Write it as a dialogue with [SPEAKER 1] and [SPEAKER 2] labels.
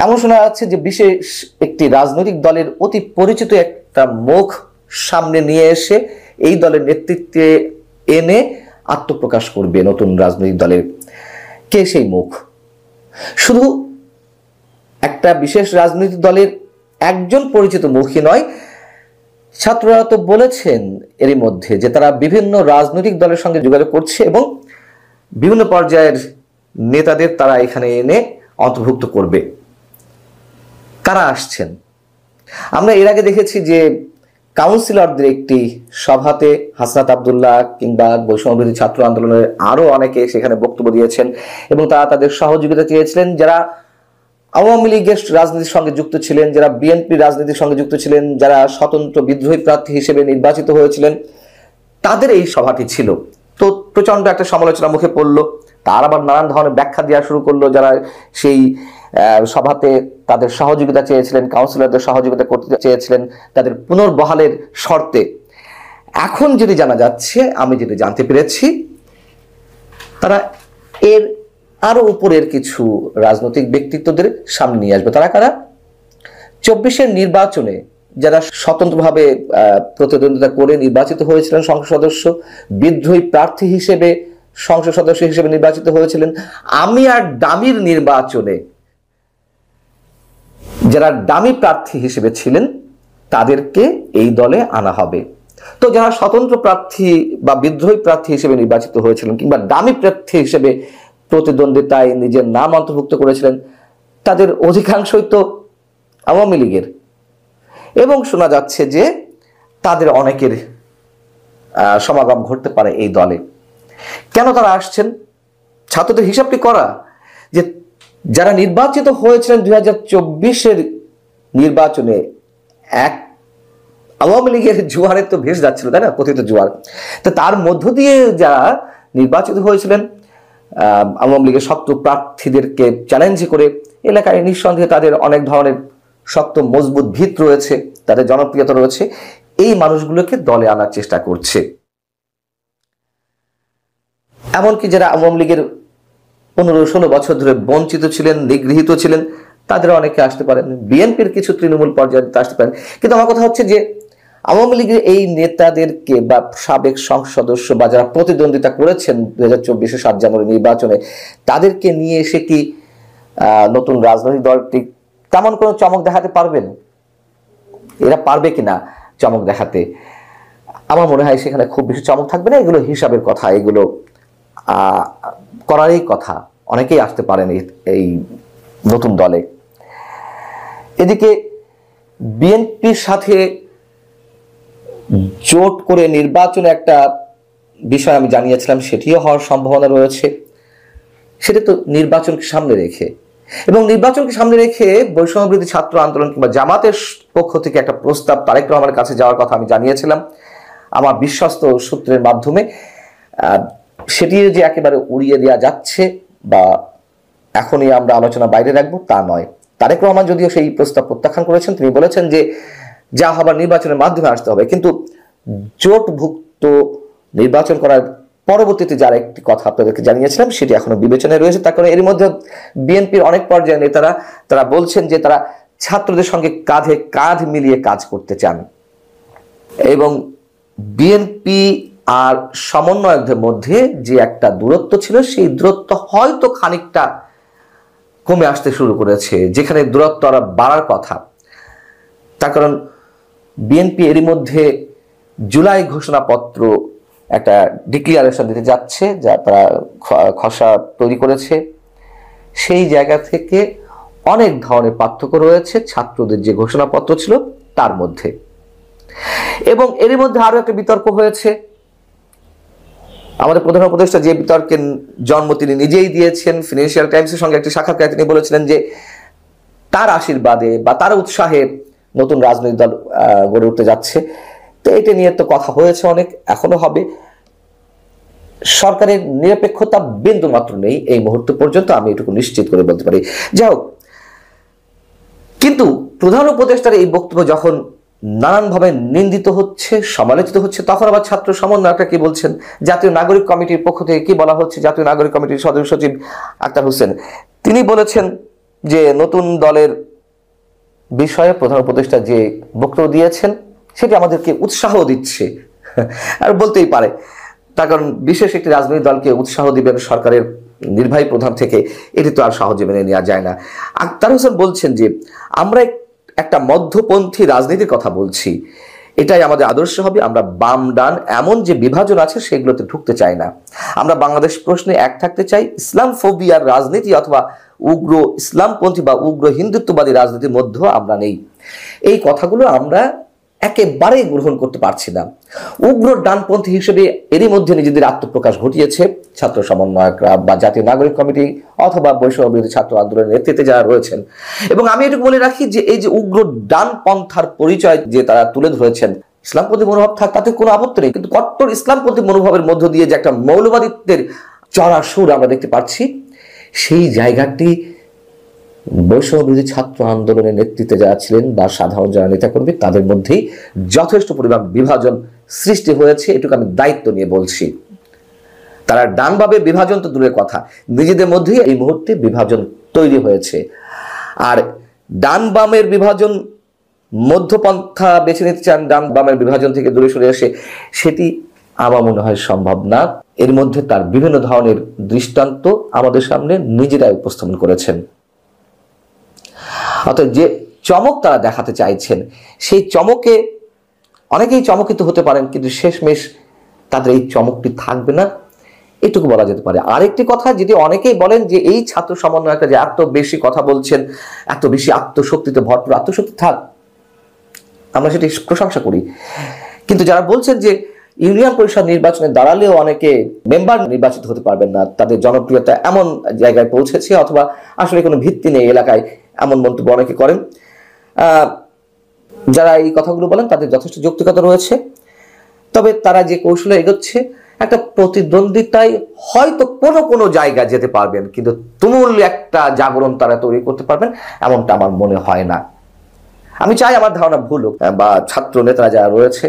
[SPEAKER 1] এমন শোনা যাচ্ছে যে বিশেষ একটি রাজনৈতিক দলের অতি পরিচিত একটা মুখ সামনে নিয়ে এসে এই দলের নেতৃত্বে এনে আত্মপ্রকাশ করবে নতুন রাজনৈতিক দলের। কে সেই মুখ? শুধু একটা বিশেষ রাজনৈতিক দলের একজন পরিচিত মুখই নয়, ছাত্ররা তো বলেছেন এরই মধ্যে যে তারা বিভিন্ন রাজনৈতিক দলের সঙ্গে যোগাযোগ করছে এবং বিভিন্ন পর্যায়ের নেতাদের তারা এখানে এনে অন্তর্ভুক্ত করবে। কারা আসছেন? আমরা এর আগে দেখেছি যে কাউন্সিলরদের একটি সভাতে হাসনাত আব্দুল্লাহ কিংবা বৈষম্যবিরোধী ছাত্র আন্দোলনের আরো অনেকে সেখানে বক্তব্য দিয়েছেন এবং তারা তাদের সহযোগিতা চেয়েছিলেন, যারা আওয়ামী লীগের রাজনীতির সঙ্গে যুক্ত ছিলেন, যারা বিএনপি রাজনীতির সঙ্গে যুক্ত ছিলেন, যারা স্বতন্ত্র বিদ্রোহী প্রার্থী হিসেবে নির্বাচিত হয়েছিলেন, তাদের এই সভাটি ছিল। তো প্রচন্ড একটা সমালোচনা মুখে পড়লো। তার আবার নানান ধরনের ব্যাখ্যা দেওয়া শুরু করলো যারা সেই সভাতে তাদের সহযোগিতা চেয়েছিলেন, কাউন্সিলরদের সহযোগিতা করতে চেয়েছিলেন তাদের পুনর্বহালের শর্তে। এখন যেটি জানা যাচ্ছে, আমি যেটি জানতে পেরেছি, তারা এর আরো উপরের কিছু রাজনৈতিক ব্যক্তিত্বদের সামনে নিয়ে আসবে। তারা কারা? 24-এর নির্বাচনে যারা স্বতন্ত্রভাবে প্রতিদ্বন্দ্বিতা করে নির্বাচিত হয়েছিলেন সংসদ সদস্য, বিদ্রোহী প্রার্থী হিসেবে সংসদ সদস্য হিসেবে নির্বাচিত হয়েছিলেন, আমি আর ডামির নির্বাচনে যারা ডামি প্রার্থী হিসেবে ছিলেন তাদেরকে এই দলে আনা হবে। তো যারা স্বতন্ত্র প্রার্থী বা বিদ্রোহী প্রার্থী হিসেবে নির্বাচিত হয়েছিলেন কিংবা ডামি প্রার্থী হিসেবে প্রতিদ্বন্দ্বিতায় নিজের নাম অন্তর্ভুক্ত করেছিলেন, তাদের অধিকাংশই তো আওয়ামী লীগের। এবং শোনা যাচ্ছে যে তাদের অনেকের সমাগম ঘটতে পারে এই দলে। কেন তারা আসছেন? ছাত্রদের হিসাবটি করা যে যারা নির্বাচিত হয়েছিলেন 2024-এর নির্বাচনে, এক আওয়ামী লীগের জোয়ারে তো ভেসে যাচ্ছিল, তাই না, কথিত জোয়ার। তো তার মধ্য দিয়ে যারা নির্বাচিত হয়েছিলেন আওয়ামী লীগের শক্ত প্রার্থীদেরকে চ্যালেঞ্জ করে, এলাকায় নিঃসন্দেহে তাদের অনেক ধরনের শক্ত মজবুত ভিত রয়েছে, তাদের জনপ্রিয়তা রয়েছে, এই মানুষগুলোকে দলে আনার চেষ্টা করছে। এমনকি যারা আওয়ামী লীগের 15-16 বছর ধরে বঞ্চিত ছিলেন, নিগৃহীত ছিলেন, তাদের অনেকে আসতে পারেন, বিএনপির কিছু তৃণমূল পর্যায়ে আসতে পারেন। কিন্তু আমার কথা হচ্ছে যে আওয়ামী লীগের এই নেতাদেরকে বা সাবেক সংসদ সদস্য বা যারা প্রতিদ্বন্দ্বিতা করেছেন 2024-এর 7 জানুয়ারি নির্বাচনে, তাদেরকে নিয়ে এসে কি নতুন রাজনৈতিক দলটি তেমন কোনো চমক দেখাতে পারবেন? এরা পারবে কিনা চমক দেখাতে? আমার মনে হয় সেখানে খুব বেশি চমক থাকবে না। এগুলো হিসাবের কথা, এগুলো করারই কথা। অনেকেই আসতে পারেন এই নতুন দলে। এদিকে বিএনপির সাথে জোট করে নির্বাচনে একটা বিষয় আমি জানিয়েছিলাম, সেটিও হওয়ার সম্ভাবনা রয়েছে। সেটা তো নির্বাচনকে সামনে রেখে, এবং নির্বাচনকে সামনে রেখে বৈষম্যবিরোধী ছাত্র আন্দোলন কিংবা জামাতের পক্ষ থেকে একটা প্রস্তাব তারেক রহমানের কাছে যাওয়ার কথা আমি জানিয়েছিলাম আমার বিশ্বস্ত সূত্রের মাধ্যমে। সেটি যে একেবারে উড়িয়ে দেওয়া যাচ্ছে বা এখনই আমরা আলোচনা বাইরে রাখবো তা নয়। তারেক রহমান যদিও সেই প্রস্তাব প্রত্যাখ্যান করেছেন, তিনি বলেছেন যে যা হবার নির্বাচনের মাধ্যমে আসতে হবে, কিন্তু জোটভুক্ত নির্বাচন করার পরবর্তীতে যার একটি কথা আপনাদেরকে জানিয়েছিলাম সেটি এখনো বিবেচনায় রয়েছে। তার কারণে এর মধ্যে বিএনপির অনেক পর্যায়ে নেতারা তারা বলছেন যে তারা ছাত্রদের সঙ্গে কাঁধে কাঁধ মিলিয়ে কাজ করতে চান, এবং বিএনপি আর সমন্বয়কদের মধ্যে যে একটা দূরত্ব ছিল সেই দূরত্ব হয়তো খানিকটা কমে আসতে শুরু করেছে, যেখানে দূরত্ব আর বাড়ার কথা। তার কারণ বিএনপি এরই মধ্যে জুলাই ঘোষণাপত্র একটা ডিক্লিয়ারেশন দিতে যাচ্ছে, যা তারা খসড়া তৈরি করেছে। সেই জায়গা থেকে অনেক ধরনের পার্থক্য রয়েছে ছাত্রদের যে ঘোষণাপত্র ছিল তার মধ্যে। এবং এরই মধ্যে আরো একটা বিতর্ক হয়েছে। আমাদের প্রধান উপদেষ্টা যে বিতর্কের জন্ম তিনি নিজেই দিয়েছেন, ফিনান্সিয়াল টাইমসের সঙ্গে একটি সাক্ষাৎকারে তিনি বলেছিলেন যে তার আশীর্বাদে বা তার উৎসাহে নতুন রাজনৈতিক দল গড়ে উঠতে যাচ্ছে। তো এটা নিয়ে তো কথা হয়েছে অনেক, এখনো হবে। সরকারের নিরপেক্ষতা বিন্দু মাত্র নেই এই মুহূর্ত পর্যন্ত, আমি এটুকু নিশ্চিত করে বলতে পারি। যাই হোক, কিন্তু প্রধান উপদেষ্টার এই বক্তব্য যখন নানানভাবে নিন্দিত হচ্ছে, সমালোচিত হচ্ছে, তখন আবার ছাত্র সমন্বয়করা কি বলছেন, জাতীয় নাগরিক কমিটির পক্ষ থেকে কি বলা হচ্ছে, জাতীয় নাগরিক কমিটির সদস্য সচিব আক্তার হোসেন তিনি বলেছেন যে নতুন দলের বিষয়ে প্রধান উপদেষ্টা যে বক্তব্য দিয়েছেন সেটি আমাদেরকে উৎসাহ দিচ্ছে, আর বলতেই পারে। তার কারণ বিশেষ একটি রাজনৈতিক দলকে উৎসাহ দিবেন সরকারের নির্বাহী প্রধান থেকে, এটি তো আর সহজে মেনে নেওয়া যায় না। আখতার হোসেন বলছেন যে আমরা একটা মধ্যপন্থী রাজনীতির কথা বলছি, এটাই আমাদের আদর্শ হবে। আমরা বাম ডান এমন যে বিভাজন আছে সেগুলোতে ঢুকতে চাই না। আমরা বাংলাদেশ প্রশ্নে এক থাকতে চাই। ইসলাম ফোবিয়ার রাজনীতি অথবা উগ্র ইসলামপন্থী বা উগ্র হিন্দুত্ববাদী রাজনীতির মধ্যেও আমরা নেই। এই কথাগুলো আমরা একেবারেই গ্রহণ করতে পারছি না। উগ্র ডানপন্থী হিসেবে এরই মধ্যে নিজেদের আত্মপ্রকাশ ঘটিয়েছে ছাত্র সমন্বয়করা বা জাতীয় নাগরিক কমিটি অথবা বৈষম্যবিরোধী ছাত্র আন্দোলনের নেতৃত্বে যারা রয়েছেন। এবং আমি এটুকু বলে রাখি যে এই যে উগ্র ডানপন্থার পরিচয় যে তারা তুলে ধরেছেন, ইসলামপন্থী মনোভাব থাক তাতে কোনো আপত্তি নেই, কিন্তু কট্টর ইসলামপন্থী মনোভাবের মধ্য দিয়ে যে একটা মৌলবাদিত্বের চড়া সুর আমরা দেখতে পাচ্ছি, সেই জায়গাটি বৈষম্যবিরোধী ছাত্র আন্দোলনের নেতৃত্বে যারা ছিলেন বা সাধারণ যারা নেতাকর্মী তাদের মধ্যেই যথেষ্ট পরিমাণ বিভাজন সৃষ্টি হয়েছে। এটুকু আমি দায়িত্ব নিয়ে বলছি। তারা ডানভাবে বিভাজন তো দূরের কথা, নিজেদের মধ্যেই এই মুহূর্তে বিভাজন তৈরি হয়েছে। আর ডান বামের বিভাজন, মধ্যপন্থা বেছে নিতে চান ডান বামের বিভাজন থেকে দূরে সরে এসে, সেটি আমার মনে হয় সম্ভব না। এর মধ্যে তার বিভিন্ন ধরনের দৃষ্টান্ত আমাদের সামনে নিজেরাই উপস্থাপন করেছেন। অর্থাৎ যে চমক তারা দেখাতে চাইছেন, সেই চমকে অনেকেই চমকিত হতে পারেন, কিন্তু শেষমেশ তাদের এই চমকটি থাকবে না, এটুকু বলা যেতে পারে। আরেকটি কথা যেটি অনেকেই বলেন যে এই ছাত্র সমন্বয়করা যে এত বেশি কথা বলছেন, এত বেশি আত্মশক্তিতে ভরপুর, আত্মশক্তি থাক, আমরা সেটি প্রশংসা করি, কিন্তু যারা বলছেন যে ইউনিয়ন পরিষদ নির্বাচনে দাঁড়ালেও অনেকে মেম্বার নির্বাচিত হতে পারবেন না, তাদের জনপ্রিয়তা এমন জায়গায় পৌঁছেছে অথবা আসলে কোনো ভিত্তি নেই এলাকায়, এমন মন্তব্য অনেকে করেন। যারা এই কথাগুলো বলেন তাদের যথেষ্ট যৌক্তিকতা রয়েছে, তবে তারা যে কৌশলে এগোচ্ছে, একটা প্রতিদ্বন্দ্বিতায় হয়তো কোনো জায়গায় যেতে পারবেন, কিন্তু তুমুল একটা জাগরণ তারা তৈরি করতে পারবেন এমনটা আমার মনে হয় না। আমি চাই আমার ধারণা ভুল হোক, বা ছাত্র নেতারা যারা রয়েছে